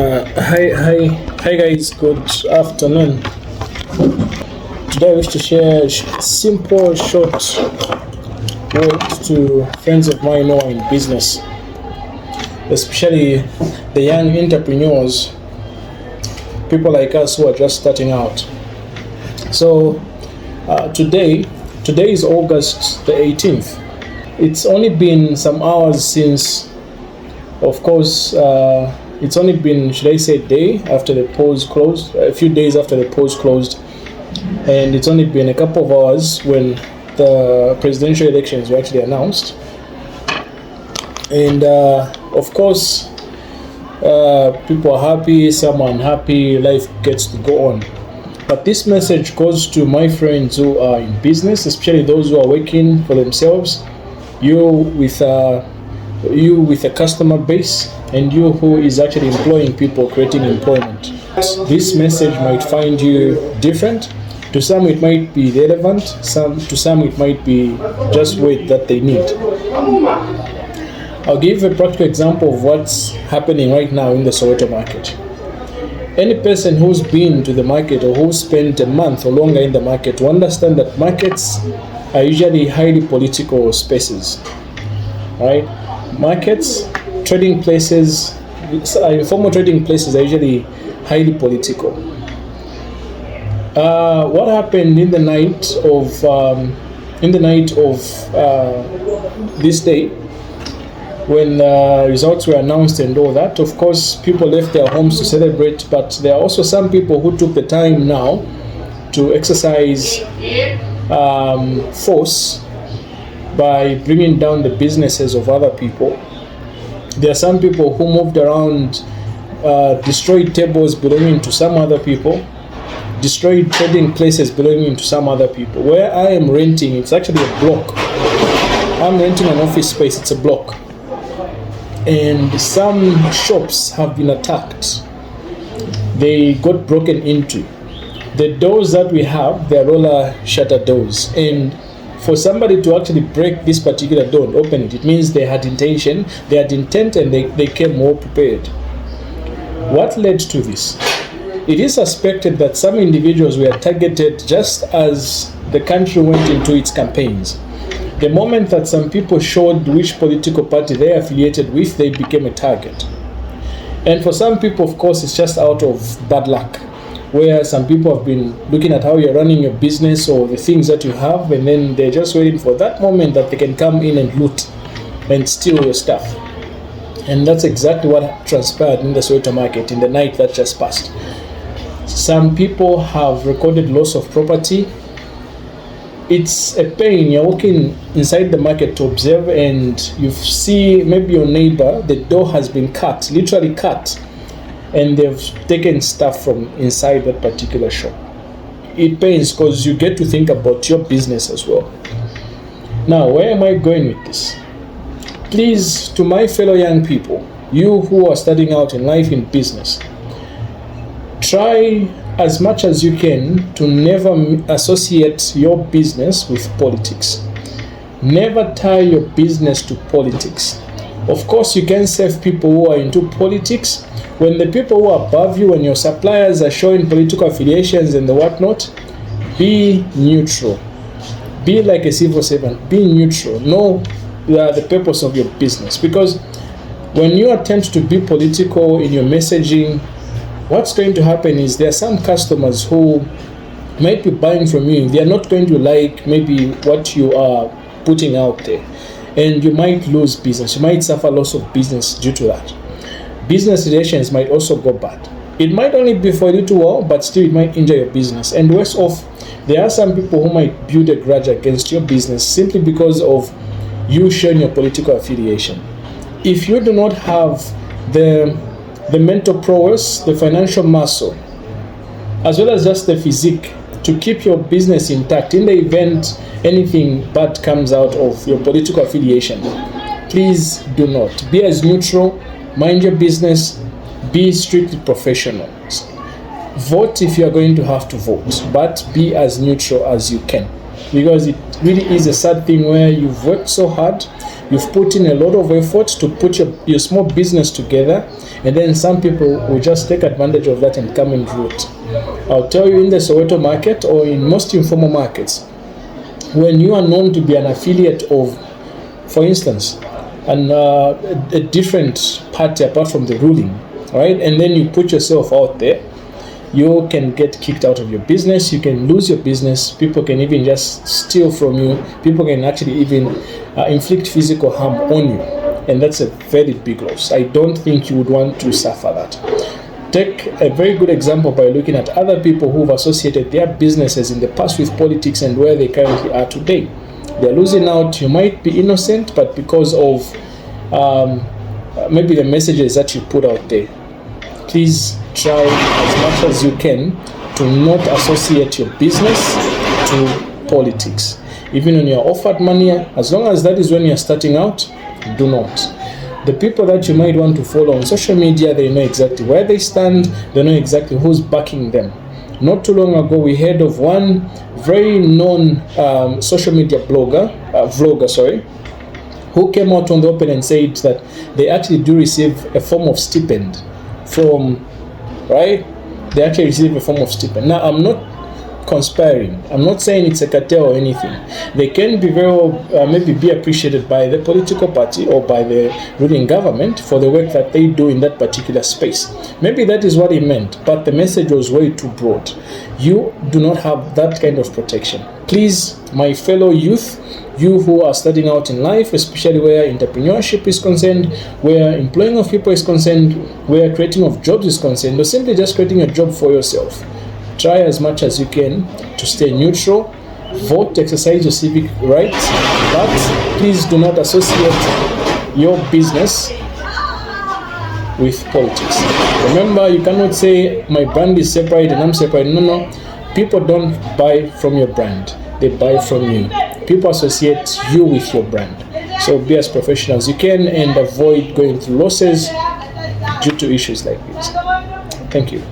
Hi guys, good afternoon. Today I wish to share simple, short words to friends of mine who are in business, especially the young entrepreneurs, people like us who are just starting out. So today is August the 18th. It's only been some hours since, of course, it's only been, should I say, a day after the polls closed, a few days after the polls closed, and it's only been a couple of hours when the presidential elections were actually announced. And of course, people are happy, some are unhappy, life gets to go on. But this message goes to my friends who are in business, especially those who are working for themselves, you with a customer base, and you who is actually employing people, creating employment. This message might find you different. To some it might be relevant, to some it might be just weight that they need. I'll give a practical example of what's happening right now in the Soweto market. Any person who's been to the market or who spent a month or longer in the market will understand that markets are usually highly political spaces, right? Markets, trading places, informal trading places are usually highly political. What happened in the night of this day, when results were announced and all that? Of course, people left their homes to celebrate, but there are also some people who took the time now to exercise force by bringing down the businesses of other people. There are some people who moved around, destroyed tables belonging to some other people, destroyed trading places belonging to some other people. Where I am renting, it's actually a block. I'm renting an office space, it's a block. And some shops have been attacked. They got broken into. The doors that we have, they are roller shutter doors. And for somebody to actually break this particular door and open it, it means they had intent, and they came more prepared. What led to this? It is suspected that some individuals were targeted just as the country went into its campaigns. The moment that some people showed which political party they affiliated with, they became a target. And for some people, of course, it's just out of bad luck, where some people have been looking at how you're running your business or the things that you have, and then they're just waiting for that moment that they can come in and loot and steal your stuff. And that's exactly what transpired in the Soweto market in the night that just passed. Some people have recorded loss of property. It's a pain. You're walking inside the market to observe, and you see maybe your neighbor, the door has been cut, literally cut, and they've taken stuff from inside that particular shop. It pains because you get to think about your business as well. Now, where am I going with this? Please, to my fellow young people, you who are starting out in life in business, try as much as you can to never associate your business with politics. Never tie your business to politics. Of course, you can serve people who are into politics. When the people who are above you, when your suppliers are showing political affiliations and the whatnot, be neutral. Be like a civil servant. Be neutral. Know the purpose of your business. Because when you attempt to be political in your messaging, what's going to happen is there are some customers who might be buying from you. They are not going to like maybe what you are putting out there. And you might lose business. You might suffer loss of business due to that. Business relations might also go bad. It might only be for a little while, but still it might injure your business. And worse off, there are some people who might build a grudge against your business simply because of you showing your political affiliation. If you do not have the mental prowess, the financial muscle, as well as just the physique to keep your business intact in the event anything bad comes out of your political affiliation, please do not. Be as neutral, mind your business, be strictly professional. Vote if you are going to have to vote, but be as neutral as you can, because it really is a sad thing where you've worked so hard, You've put in a lot of effort to put your small business together, and then some people will just take advantage of that and come and root. I'll tell you, in the Soweto market or in most informal markets, when you are known to be an affiliate of, for instance, a different party apart from the ruling, right, and then you put yourself out there, you can get kicked out of your business, you can lose your business, people can even just steal from you, people can actually even inflict physical harm on you, and that's a very big loss. I don't think you would want to suffer that. Take a very good example by looking at other people who've associated their businesses in the past with politics and where they currently are today. They're losing out. You might be innocent, but because of maybe the messages that you put out there, please try as much as you can to not associate your business to politics. Even when you're offered money, as long as that is when you're starting out, do not. The people that you might want to follow on social media, they know exactly where they stand, they know exactly who's backing them. Not too long ago, we heard of one very known social media vlogger, who came out on the open and said that they actually do receive a form of stipend from, right? They actually receive a form of stipend. Now, I'm not conspiring. I'm not saying it's a cartel or anything. They can be very well, maybe be appreciated by the political party or by the ruling government for the work that they do in that particular space. Maybe that is what he meant, but the message was way too broad. You do not have that kind of protection. Please, my fellow youth, you who are starting out in life, especially where entrepreneurship is concerned, where employing of people is concerned, where creating of jobs is concerned, or simply just creating a job for yourself, try as much as you can to stay neutral, vote, exercise your civic rights, but please do not associate your business with politics. Remember, you cannot say my brand is separate and I'm separate. No. People don't buy from your brand. They buy from you. People associate you with your brand. So be as professional as you can and avoid going through losses due to issues like this. Thank you.